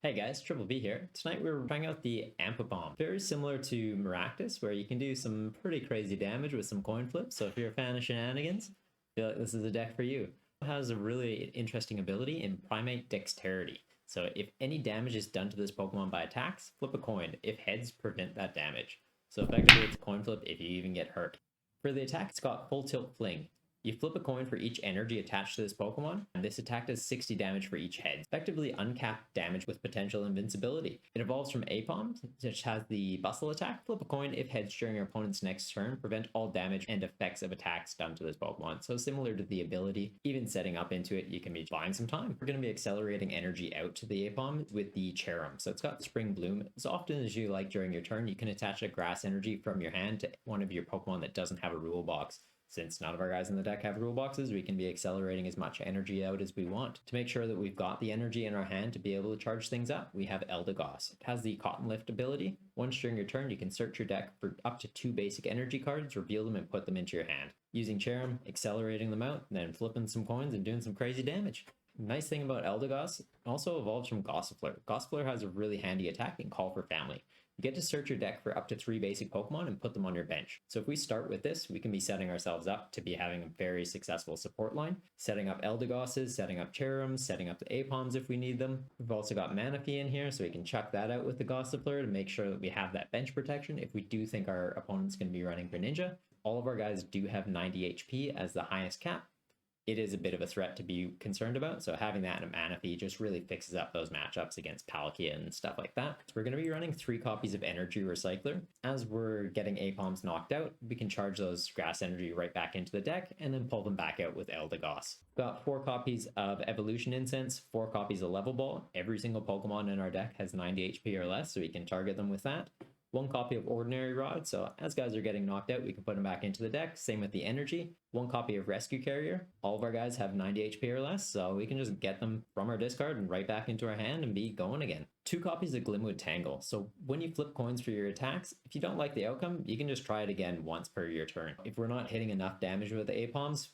Hey guys, Triple B here. Tonight we're trying out the Ambipom. Very similar to Maractus, where you can do some pretty crazy damage with some coin flips. So if you're a fan of Shenanigans, I feel like this is a deck for you. It has a really interesting ability in Primate Dexterity. So if any damage is done to this Pokemon by attacks, flip a coin. If heads, prevent that damage. So effectively it's a coin flip if you even get hurt. For the attack, it's got Full Tilt Fling. You flip a coin for each energy attached to this Pokemon, and this attack does 60 damage for each head. Effectively uncapped damage with potential invincibility. It evolves from Aipom, which has the Bustle attack. Flip a coin if heads during your opponent's next turn. Prevent all damage and effects of attacks done to this Pokemon. So similar to the ability, even setting up into it, you can be buying some time. We're going to be accelerating energy out to the Aipom with the Cherrim. So it's got Spring Bloom. As often as you like during your turn, you can attach a grass energy from your hand to one of your Pokemon that doesn't have a rule box. Since none of our guys in the deck have rule boxes, we can be accelerating as much energy out as we want. To make sure that we've got the energy in our hand to be able to charge things up, we have Eldegoss. It has the Cotton Lift ability. Once during your turn, you can search your deck for up to 2 basic energy cards, reveal them, and put them into your hand. Using Cherrim, accelerating them out, and then flipping some coins and doing some crazy damage. Nice thing about Eldegoss, also evolves from Gossifleur. Gossifleur has a really handy attack and Call for Family. You get to search your deck for up to 3 basic Pokemon and put them on your bench. So if we start with this, we can be setting ourselves up to be having a very successful support line. Setting up Eldegosses, setting up Cherrims, setting up the Aipoms if we need them. We've also got Manaphy in here, so we can chuck that out with the Gossifleur to make sure that we have that bench protection if we do think our opponent's going to be running Greninja. All of our guys do have 90 HP as the highest cap. It is a bit of a threat to be concerned about, so having that in a Manaphy just really fixes up those matchups against Palkia and stuff like that. So we're going to be running 3 copies of Energy Recycler. As we're getting Aipoms knocked out, we can charge those grass energy right back into the deck and then pull them back out with Eldegoss. We've got 4 copies of Evolution Incense, 4 copies of Level Ball. Every single Pokemon in our deck has 90 HP or less, so we can target them with that. 1 copy of Ordinary Rod, so as guys are getting knocked out, we can put them back into the deck. Same with the energy. 1 copy of Rescue Carrier. All of our guys have 90 HP or less, so we can just get them from our discard and right back into our hand and be going again. 2 copies of Glimwood Tangle. So when you flip coins for your attacks, if you don't like the outcome, you can just try it again once per your turn. If we're not hitting enough damage with the Aipoms,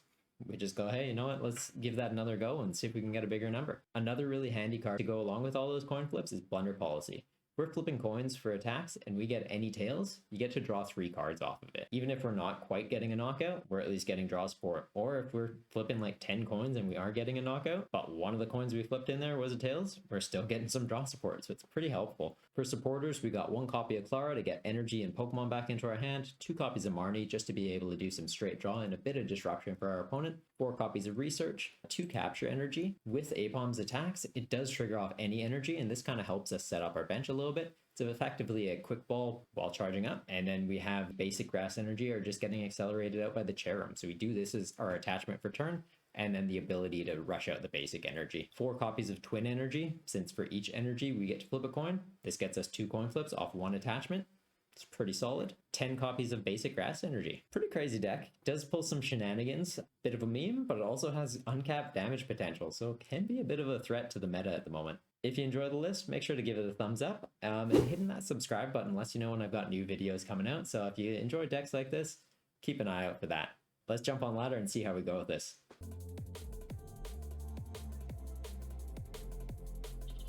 we just go, hey, you know what, let's give that another go and see if we can get a bigger number. Another really handy card to go along with all those coin flips is Blunder Policy. We're flipping coins for attacks and we get any tails, you get to draw 3 cards off of it. Even if we're not quite getting a knockout, we're at least getting draw support. Or if we're flipping like 10 coins and we are getting a knockout, but one of the coins we flipped in there was a tails, we're still getting some draw support, so it's pretty helpful. For supporters, we got 1 copy of Klara to get energy and Pokemon back into our hand, 2 copies of Marnie just to be able to do some straight draw and a bit of disruption for our opponent, 4 copies of Research, 2 Capture Energy. With Aipom's attacks, it does trigger off any energy, and this kind of helps us set up our bench a little bit. So effectively a quick ball while charging up, and then we have basic grass energy or just getting accelerated out by the Cherrim. So we do this as our attachment for turn, and then the ability to rush out the basic energy. 4 copies of Twin Energy, since for each energy we get to flip a coin. This gets us 2 coin flips off 1 attachment. It's pretty solid. 10 copies of basic grass energy. Pretty crazy deck. Does pull some Shenanigans. Bit of a meme, but it also has uncapped damage potential, so it can be a bit of a threat to the meta at the moment. If you enjoy the list, make sure to give it a thumbs up and hitting that subscribe button lets you know when I've got new videos coming out. So if you enjoy decks like this, keep an eye out for that. Let's jump on ladder and see how we go with this.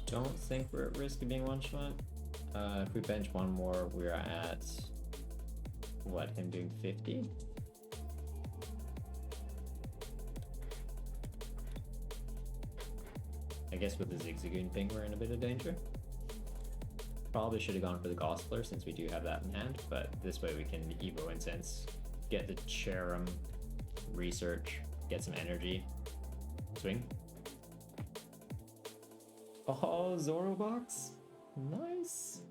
Don't think we're at risk of being one shot. If we bench one more, we're at, what, him doing 50? I guess with the Zigzagoon thing, we're in a bit of danger. Probably should have gone for the Gossifleur since we do have that in hand, but this way we can Evo Incense, get the Cherrim, Research, get some energy, swing. Oh, Zoroark Box, nice.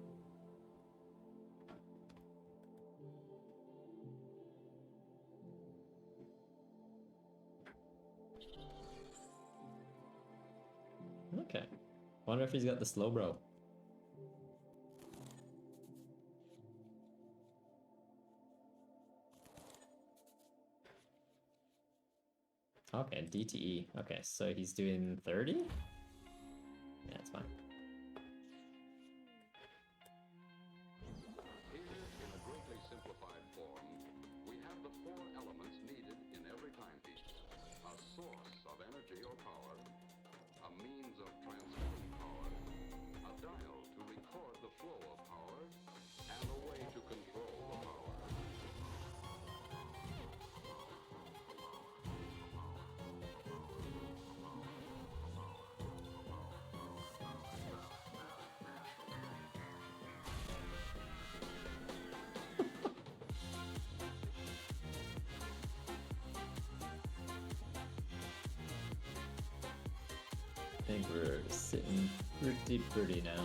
Okay. Wonder if he's got the slow bro. Okay, DTE. Okay, so he's doing 30? Yeah, it's fine. Here, in a greatly simplified form, we have the 4 elements needed in every timepiece. A source of energy or power, a means of transmitting power, a think we're sitting pretty now.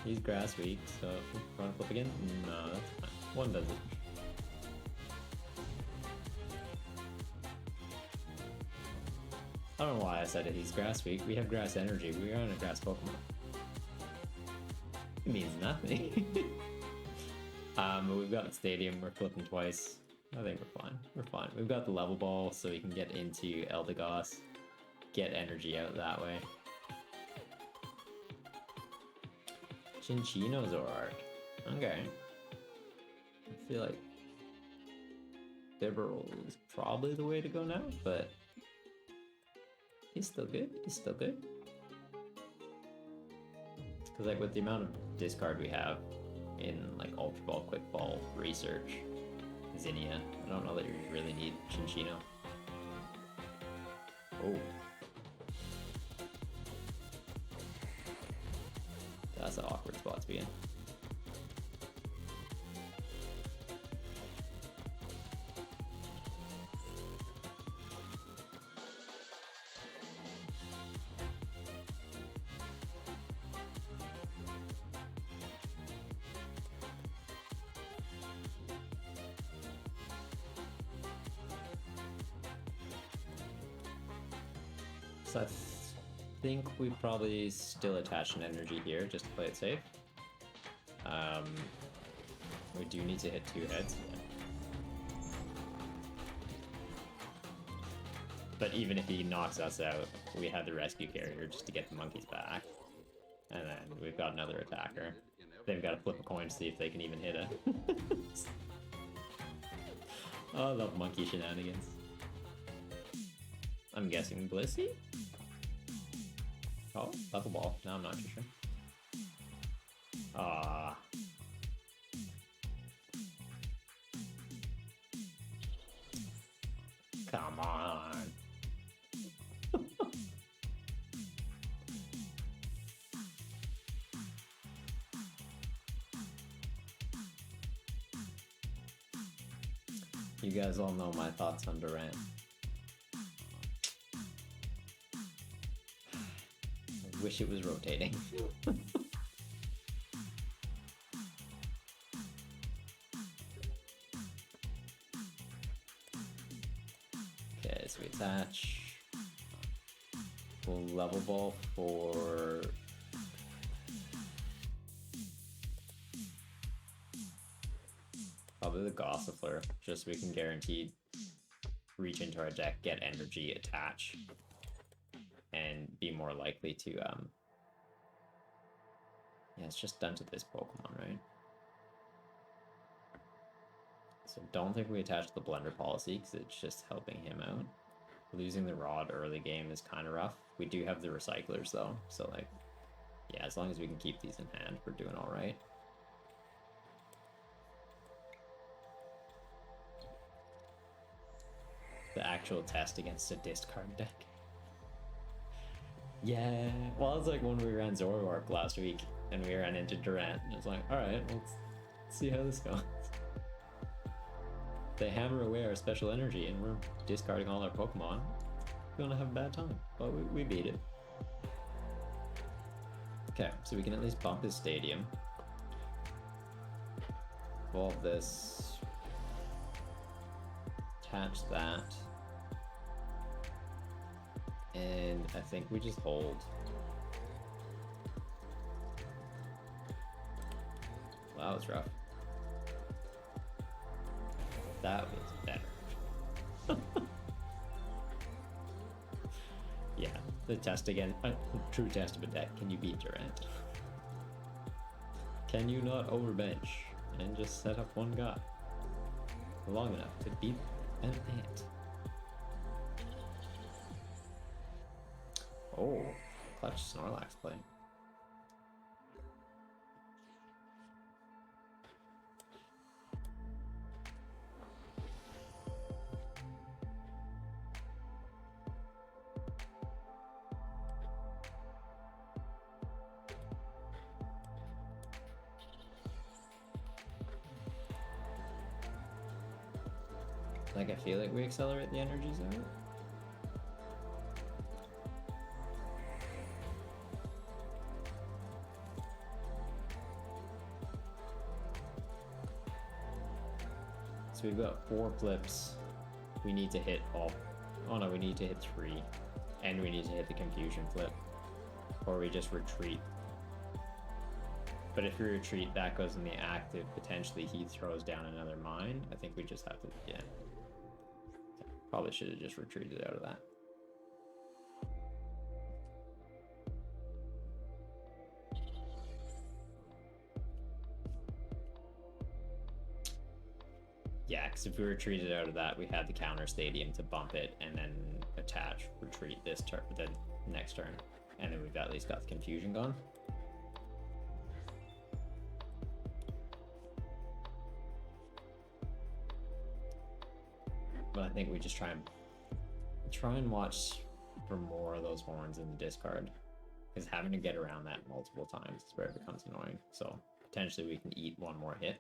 He's grass weak, so if we want to flip again? No, that's fine. One does it. I don't know why I said it. He's grass weak. We have grass energy. We are on a grass Pokemon. It means nothing. We've got a stadium. We're flipping twice. I think we're fine. We're fine. We've got the level ball, so we can get into Eldegoss, get energy out that way. Chinchino Zoroark. Okay. I feel like Liberal is probably the way to go now, but he's still good. He's still good. Because like with the amount of discard we have in like Ultra Ball, Quick Ball, Research, Zinnia, I don't know that you really need Chinchino. Oh. That's an awkward spot to be in. So I think we probably still attach an energy here just to play it safe. We do need to hit 2 heads. But even if he knocks us out, we have the Rescue Carrier just to get the monkeys back. And then we've got another attacker. They've got to flip a coin to see if they can even hit it. Oh, I love monkey shenanigans. I'm guessing Blissey? Oh, level ball. No, I'm not too sure. Ah. Come on. You guys all know my thoughts on Durant. I wish it was rotating. Okay, so we attach full level ball for probably the Gossifleur, just so we can guarantee reach into our deck, get energy, attach, and be more likely to yeah, it's just done to this Pokemon, right? So don't think we attach the Blunder Policy because it's just helping him out. Losing the Rod early game is kind of rough. We do have the Recyclers though, so like, yeah, as long as we can keep these in hand, we're doing all right. The actual test against a discard deck. Yeah, well, it's like when we ran Zoroark last week and we ran into Durant, and it's like, alright, let's see how this goes. They hammer away our special energy and we're discarding all our Pokemon. We're gonna have a bad time, but we beat it. Okay, so we can at least bump his stadium. Evolve this. Attach that. And I think we just hold. Wow, that was rough. That was better. Yeah, the test again. True test of a deck. Can you beat Durant? Can you not overbench and just set up one guy long enough to beat an ant? Oh, clutch Snorlax play. Like, I feel like we accelerate the energies out. So we've got 4 flips. We need to hit all. Oh no, we need to hit 3. And we need to hit the confusion flip. Or we just retreat. But if we retreat, that goes in the active. Potentially he throws down another mine. I think we just have to, yeah. Probably should have just retreated out of that. Yeah, because if we retreated out of that, we had the counter stadium to bump it and then attach, retreat this turn, the next turn. And then we've at least got the confusion gone. But I think we just try and watch for more of those horns in the discard. Because having to get around that multiple times is where it becomes annoying. So potentially we can eat one more hit.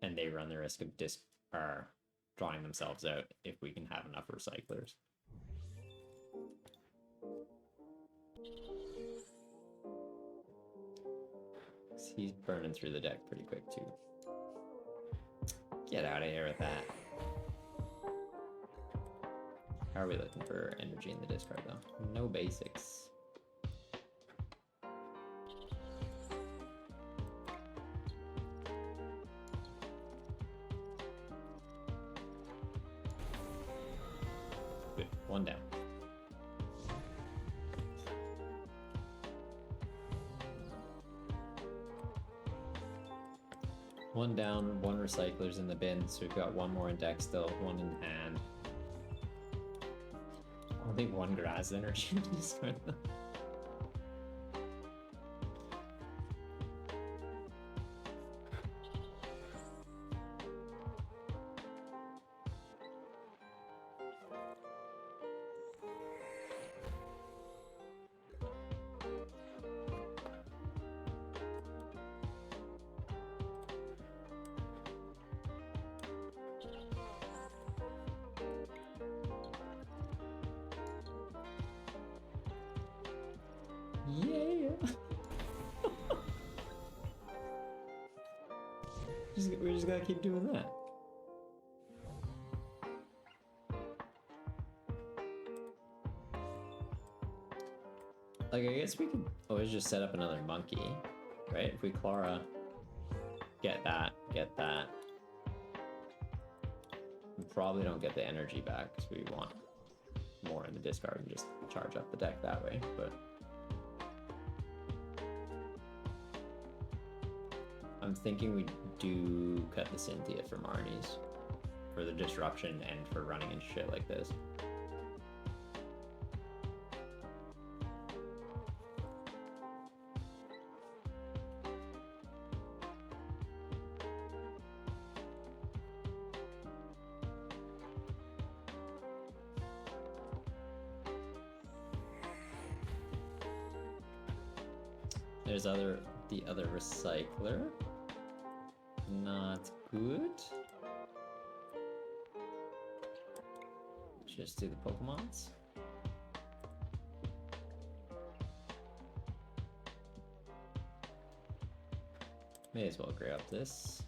And they run the risk of drawing themselves out if we can have enough recyclers. He's burning through the deck pretty quick too. Get out of here with that. How are we looking for energy in the discard though? No basics. Good, 1 down. One down, 1 recycler's in the bin, so we've got 1 more in deck still, 1 in hand. I don't think 1 grass energy in discard though. Yeah. We just gotta keep doing that. Like, I guess we could always just set up another monkey, right? If we Klara, get that. We probably don't get the energy back because we want more in the discard and just charge up the deck that way, but I'm thinking we do cut the Cynthia for Marnie's for the disruption and for running into shit like this. There's the other recycler. Not good. Just do the Pokemons. May as well grab this.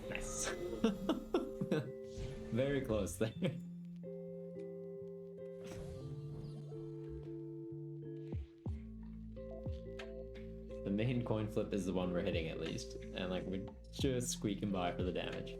Nice. Very close there. The main coin flip is the one we're hitting at least, and like we're just squeaking by for the damage.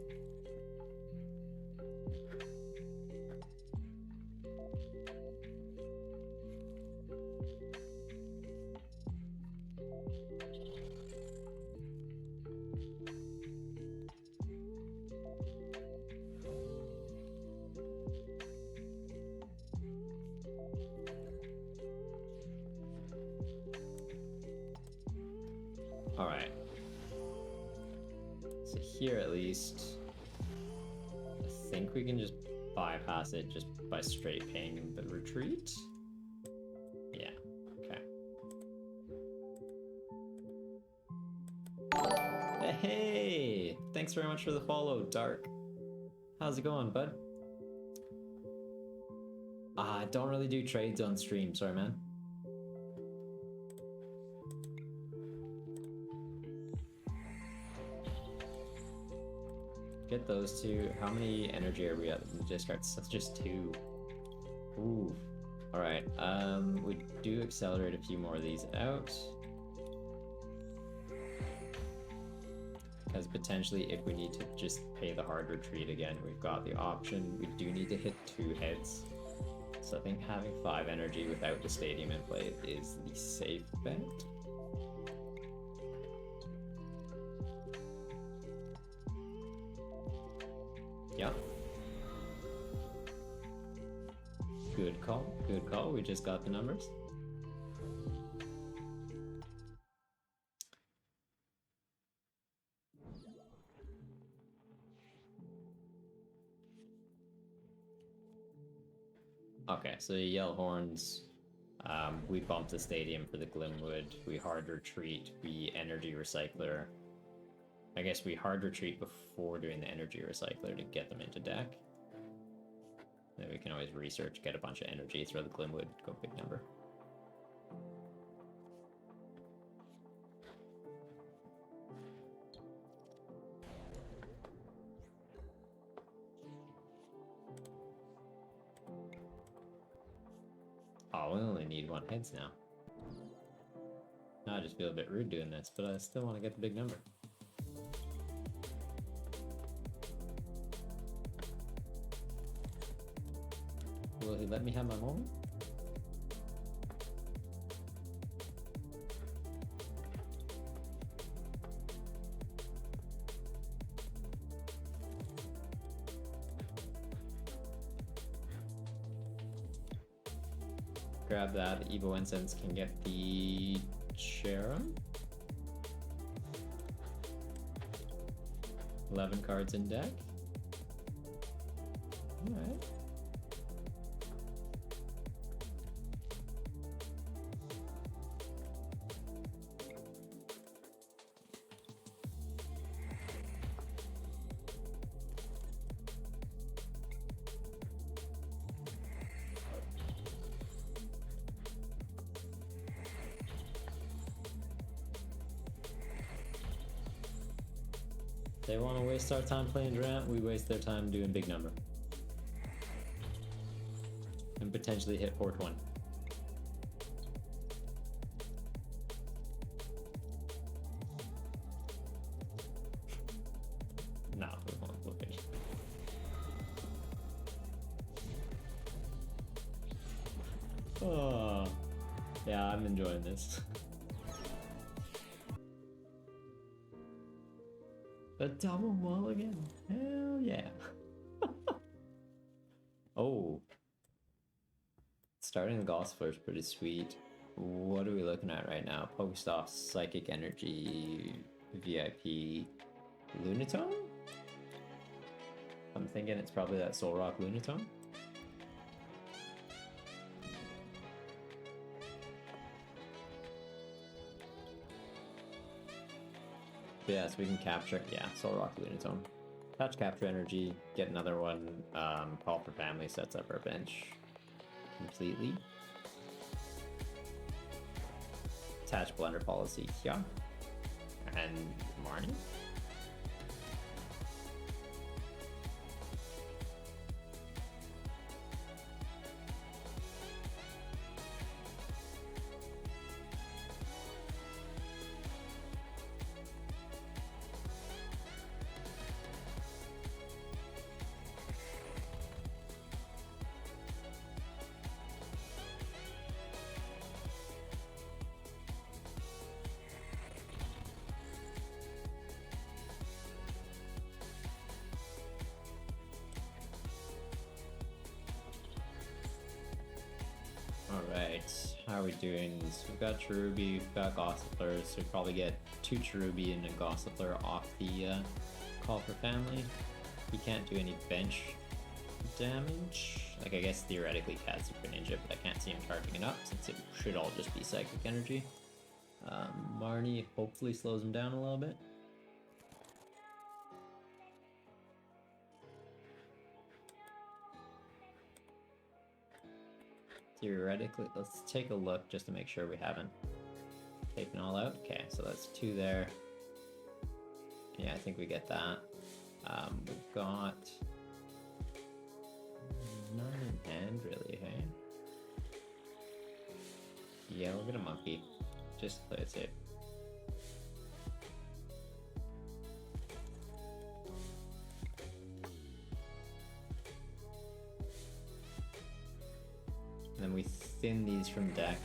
Alright. So here at least, I think we can just bypass it just by straight paying the retreat. Yeah, okay. Hey! Thanks very much for the follow, Dark. How's it going, bud? I don't really do trades on stream, sorry, man. Get those two. How many energy are we at in the discards? That's just 2. Ooh. Alright, we do accelerate a few more of these out. Because potentially if we need to just pay the hard retreat again, we've got the option. We do need to hit 2 heads. So I think having 5 energy without the stadium in play is the safe bet. Yeah. Good call, good call. We just got the numbers. Okay, so Yell Horns, we bumped the stadium for the Glimwood, we hard retreat, we Energy Recycler. I guess we hard retreat before doing the Energy Recycler to get them into deck. Then we can always research, get a bunch of energy, throw the Glimwood, go big number. Oh, we only need 1 heads now. Now I just feel a bit rude doing this, but I still want to get the big number. Will he let me have my moment? Grab that. The Evo Incense can get the Cherrim. 11 cards in deck. Alright. They want to waste our time playing Durant, we waste their time doing big number. And potentially hit 420. No, we won't look at it. Oh, yeah, I'm enjoying this. A double mulligan? Hell yeah. Oh. Starting the Gossifleur is pretty sweet. What are we looking at right now? Pokestop, Psychic Energy, VIP, Lunatone? I'm thinking it's probably that Solrock Lunatone. Yeah, so we can capture, yeah, Solrock Lunatone. Touch Capture Energy, get another one, Call for Family sets up our bench completely. Attach Blunder Policy here. And Marnie. Alright, how are we doing? So we've got Cherubi, we've got Gossifleur, so we probably get 2 Cherubi and a Gossifleur off the Call for Family. We can't do any bench damage. Like, I guess theoretically Cat Super Ninja, but I can't see him charging it up since it should all just be psychic energy. Marnie hopefully slows him down a little bit. Theoretically, let's take a look just to make sure we haven't taken all out. Okay, so that's 2 there. Yeah, I think we get that. We've got none in hand, really, hey? Yeah, we'll get a monkey, just to play it safe. And then we thin these from deck.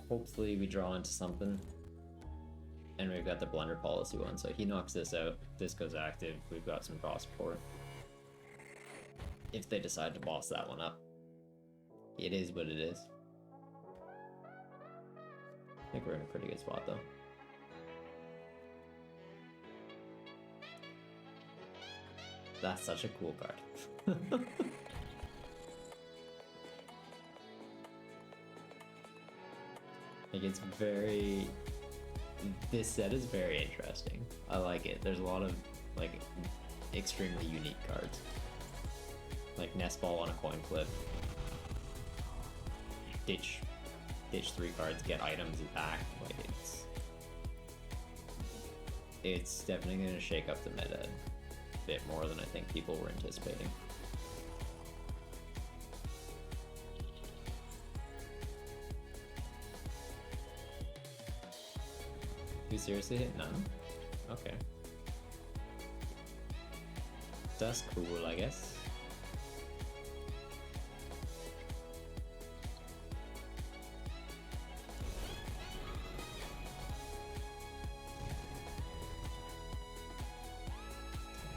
Hopefully we draw into something. And we've got the Blunder Policy one, so he knocks this out, this goes active, we've got some draw support. If they decide to boss that one up. It is what it is. I think we're in a pretty good spot though. That's such a cool card. Like, it's very... This set is very interesting. I like it. There's a lot of, like, extremely unique cards. Like Nest Ball on a coin flip. Ditch 3 cards, get items back. Like, it's definitely going to shake up the meta a bit more than I think people were anticipating. You seriously hit none? Okay. That's cool, I guess.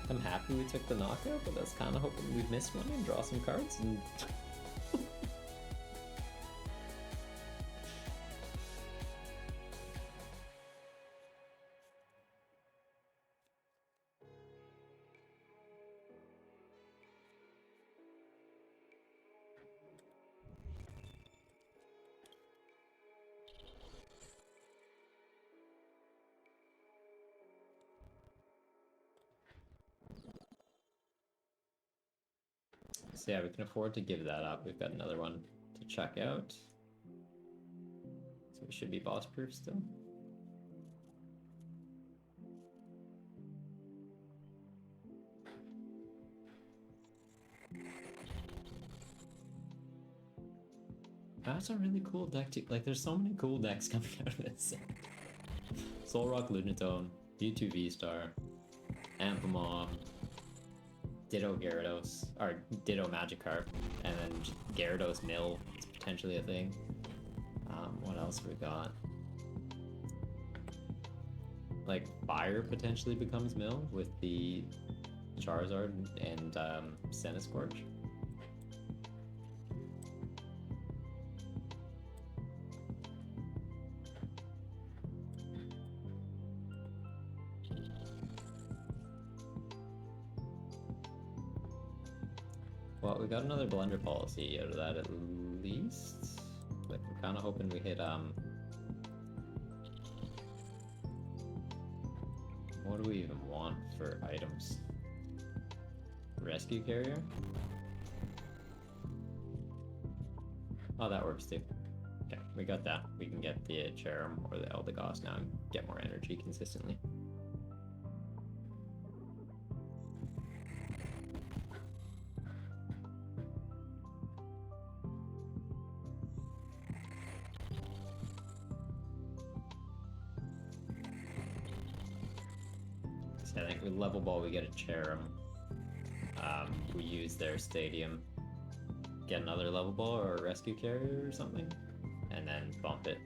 I'm happy we took the knockout, but I was kind of hoping we'd miss one and draw some cards and... So yeah, we can afford to give that up. We've got another one to check out. So we should be boss proof still. That's a really cool deck too. Like, there's so many cool decks coming out of this set. Solrock Lunatone, V2 V-Star, Ambipom, Ditto Gyarados, or Ditto Magikarp, and then Gyarados Mill is potentially a thing. What else we got? Like, Fire potentially becomes Mill with the Charizard and Centiskorch. Well, we got another Blunder Policy out of that at least. Like, I'm kind of hoping we hit, what do we even want for items? Rescue Carrier? Oh, that works too. Okay, we got that. We can get the Cherrim or the Eldegoss now and get more energy consistently. I think with Level Ball we get a Cherrim. We use their stadium, get another Level Ball or a Rescue Carrier or something, and then bump it.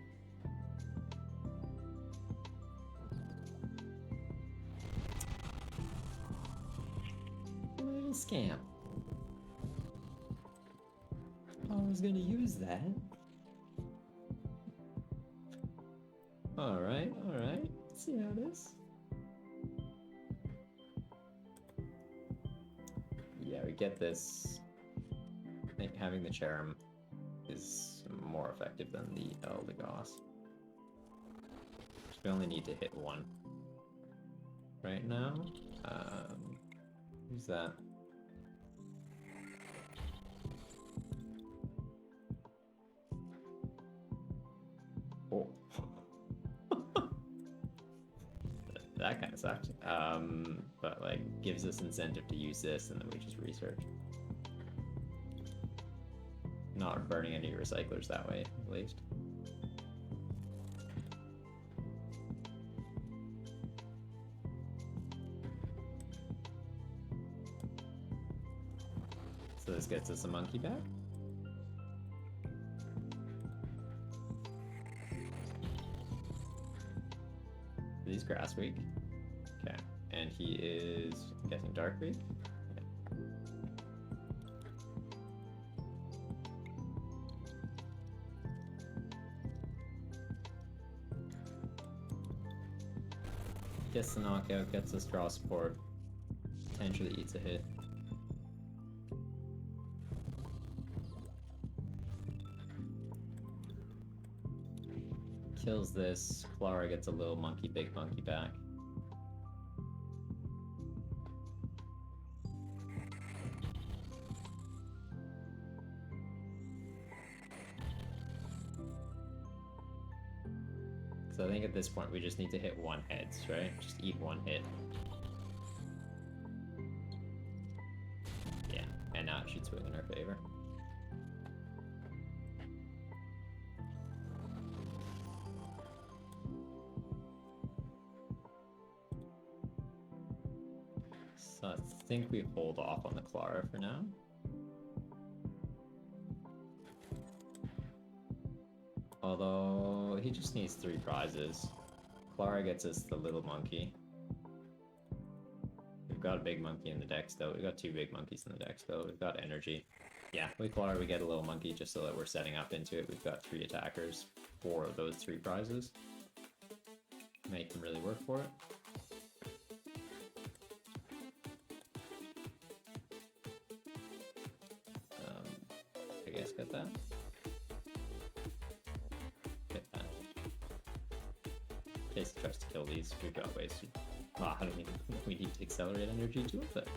Little scamp. I was gonna use that. Alright, alright. Let's see how it is. Yeah, we we get this. I think having the Cherrim is more effective than the Eldegoss. We only need to hit one right now. Who's that? Oh. That kind of sucked. But like gives us incentive to use this, and then we just research. Not burning any recyclers that way, at least. So this gets us a monkey back. He's grass weak. Okay. And he is, I'm guessing, dark weak? Yeah. Gets the knockout, gets us draw support, potentially eats a hit. Kills this, Klara gets a little monkey, big monkey back. So I think at this point we just need to hit one heads, right? Just eat one hit. Yeah, and now it should swing in our favor. So I think we hold off on the Klara for now. Although, he just needs 3 prizes. Klara gets us the little monkey. We've got a big monkey in the deck still. We've got 2 big monkeys in the deck still. We've got energy. Yeah, with Klara we get a little monkey just so that we're setting up into it. We've got 3 attackers for those 3 prizes. Make them really work for it. I guess get that. In case it tries to kill these, we've got ways to... Well, I don't even know we need to accelerate energy to it, but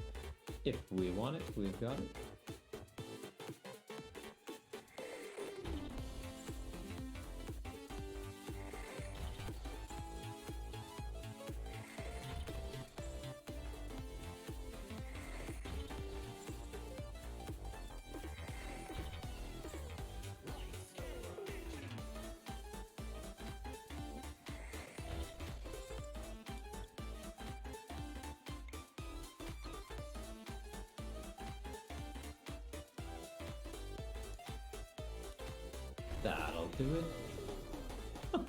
if we want it, we've got it. That'll do it.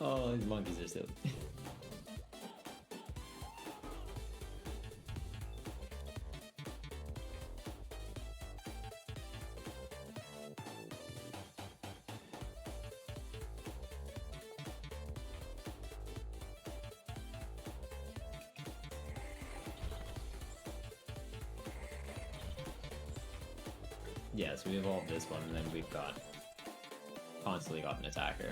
Oh, these monkeys are silly. Yeah, so we evolved this one, and then we've got constantly got an attacker.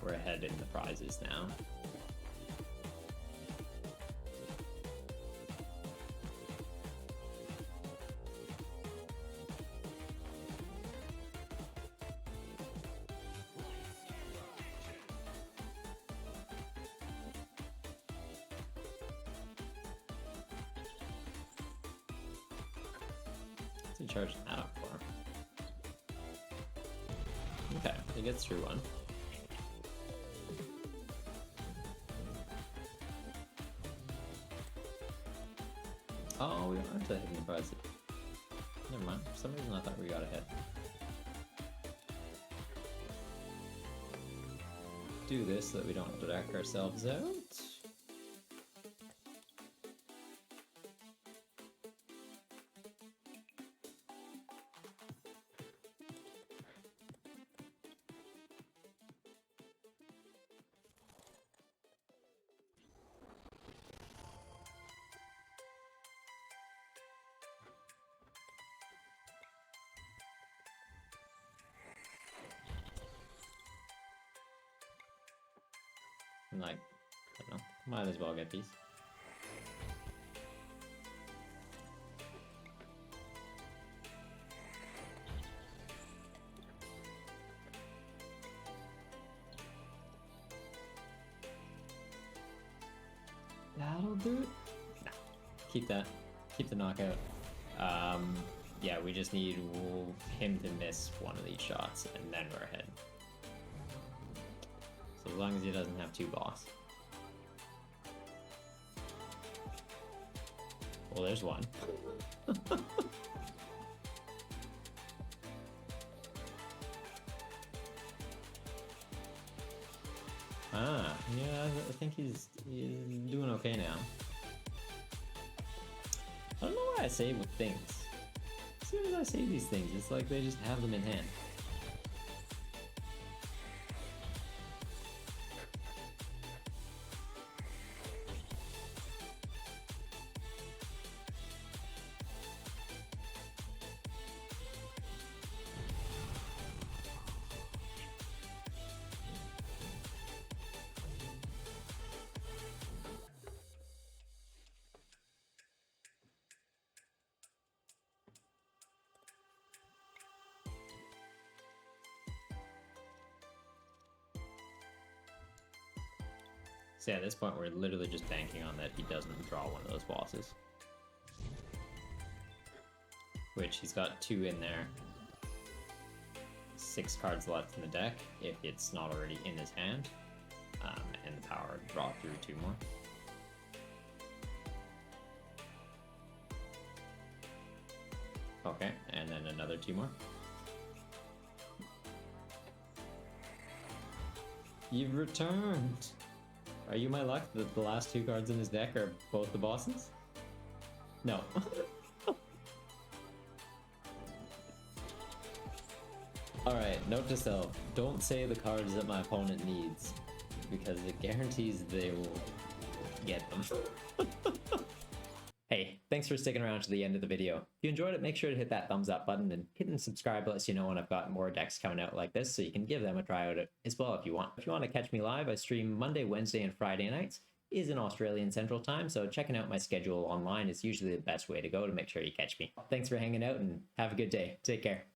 We're ahead in the prizes now. What's he charging that up for? Okay, he gets through one. Oh, we aren't hitting the prize. Never mind. For some reason I thought we got ahead. Do this so that we don't direct ourselves out. Like, I don't know, might as well get these. That'll do it. Nah, keep that. Keep the knockout. Yeah, we just need him to miss one of these shots, and then we're ahead. So as long as he doesn't have two boss. Well, there's one. Ah, yeah, I think he's doing okay now. I don't know why I save with things. As soon as I save these things, it's like they just have them in hand. So yeah, at this point we're literally just banking on that he doesn't draw one of those bosses. Which he's got 2 in there. 6 cards left in the deck if it's not already in his hand. And the power to draw through 2 more. Okay, and then another 2 more. You've returned! Are you my luck that the last 2 cards in his deck are both the bosses? No. Alright, note to self. Don't say the cards that my opponent needs, because it guarantees they will get them. Hey, thanks for sticking around to the end of the video. If you enjoyed it, make sure to hit that thumbs up button, and hitting subscribe lets you know when I've got more decks coming out like this, so you can give them a try out as well if you want. If you want to catch me live, I stream Monday, Wednesday, and Friday nights. It is in Australian Central Time, so checking out my schedule online is usually the best way to go to make sure you catch me. Thanks for hanging out, and have a good day. Take care.